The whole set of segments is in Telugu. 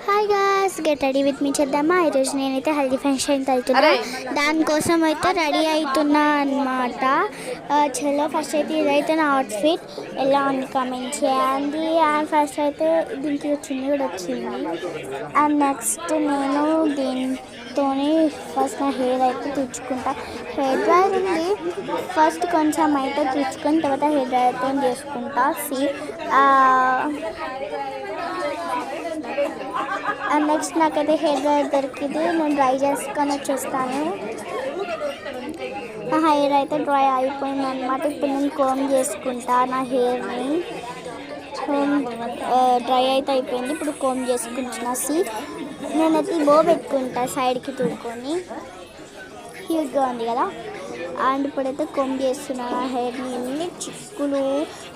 Hi guys, get ready with me చేద్దామా. ఈరోజు నేనైతే హల్దీ ఫంక్షన్కి వెళ్తున్నా. దానికోసం అయితే రెడీ అవుతున్నా అనమాట. చలో ఫస్ట్ అయితే ఇదైతే నా అవుట్ఫిట్ ఎలా ఉంది కామెంట్ చేయండి. అండ్ ఫస్ట్ అయితే దీనికి చున్నీ కూడా వచ్చింది. అండ్ నెక్స్ట్ నేను దీంతో ఫస్ట్ నా హెయిర్ అయితే తుడుచుకుంటా. హెయిర్ డ్రైయర్ ఉంది, ఫస్ట్ కొంచెం అయితే తుడుచుకొని తర్వాత హెయిర్ డ్రైయర్తో చేసుకుంటా. అండ్ నెక్స్ట్ నాకైతే హెయిర్ డ్రైయర్ దొరికింది, నేను డ్రై చేసుకొని వచ్చేస్తాను. నా హెయిర్ అయితే డ్రై అయిపోయింది అనమాట. ఇప్పుడు నేను కోమ్ చేసుకుంటా నా హెయిర్ని. డ్రై అయితే అయిపోయింది, ఇప్పుడు కోమ్ చేసుకుంటున్నా. నేనైతే బో పెట్టుకుంటా సైడ్కి తుడుకొని, హ్యూజ్గా ఉంది కదా. అండ్ ఇప్పుడైతే కొమ్ము చేస్తున్నాను ఆ హెయిర్ని. ఎన్ని చిక్కులు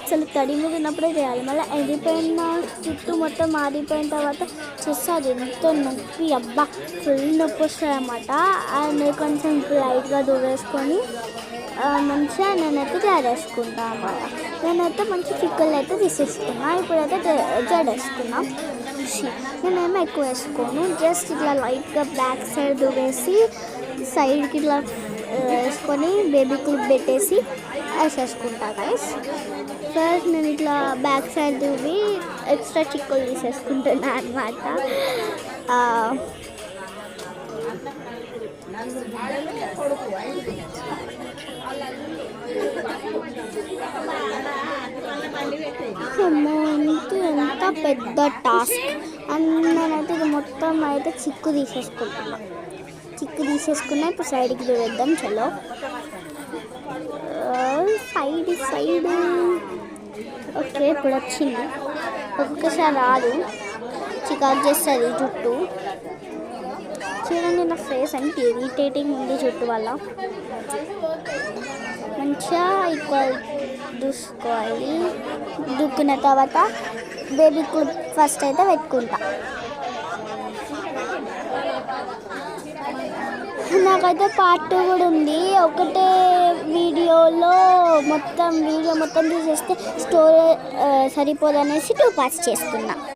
అసలు తడి మీద ఉన్నప్పుడే చేయాలి, మళ్ళీ ఎండిపోయిన చుట్టూ మొత్తం ఆరిపోయిన తర్వాత చేస్తే అది ఎంతో నొప్పి, అబ్బా ఫుల్ నొప్పి వస్తుంది అన్నమాట. అండ్ కొంచెం లైట్గా దువ్వేసుకొని మంచిగా నేనైతే జడేసుకుంటాను అన్నమాట. నేనైతే మంచి చిక్కులు అయితే తీసేసుకున్నా. ఇప్పుడైతే జడేసుకున్నా. నేనేమో ఎక్కువ వేసుకోను, జస్ట్ ఇట్లా లైట్గా బ్యాక్ సైడ్ దువ్వేసి సైడ్కి ఇట్లా వేసుకొని బేబీ క్లిప్ పెట్టేసి వేసేసుకుంటా గైస్. ఫస్ట్ నేను ఇట్లా బ్యాక్ సైడ్ దువ్వి ఎక్స్ట్రా చిక్కులు తీసేసుకుంటున్నా అనమాట. ఎంత పెద్ద టాస్క్. అండ్ నేనైతే ఇది మొత్తం అయితే చిక్కు తీసేసుకుంటున్నా. ఇప్పుడు సైడ్కి వేద్దాం. చలో సైడ్ ఓకే, ఇప్పుడు వచ్చింది. ఒక్కసారి రాదు, చికాకు చేస్తుంది జుట్టు. చూడండి నా ఫేస్ అంటే ఇరిటేటింగ్ ఉంది జుట్టు వల్ల. మంచిగా ఈక్వల్ దూసుకోవాలి. దుక్కున్న తర్వాత బేబీ క్లిప్ ఫస్ట్ అయితే పెట్టుకుంటా. నాకైతే పార్ట్ 2 కూడా ఉంది. ఒకటే వీడియో మొత్తం తీసేస్తే స్టోరీ సరిపోదనేసి 2 పార్ట్స్ చేస్తున్నా.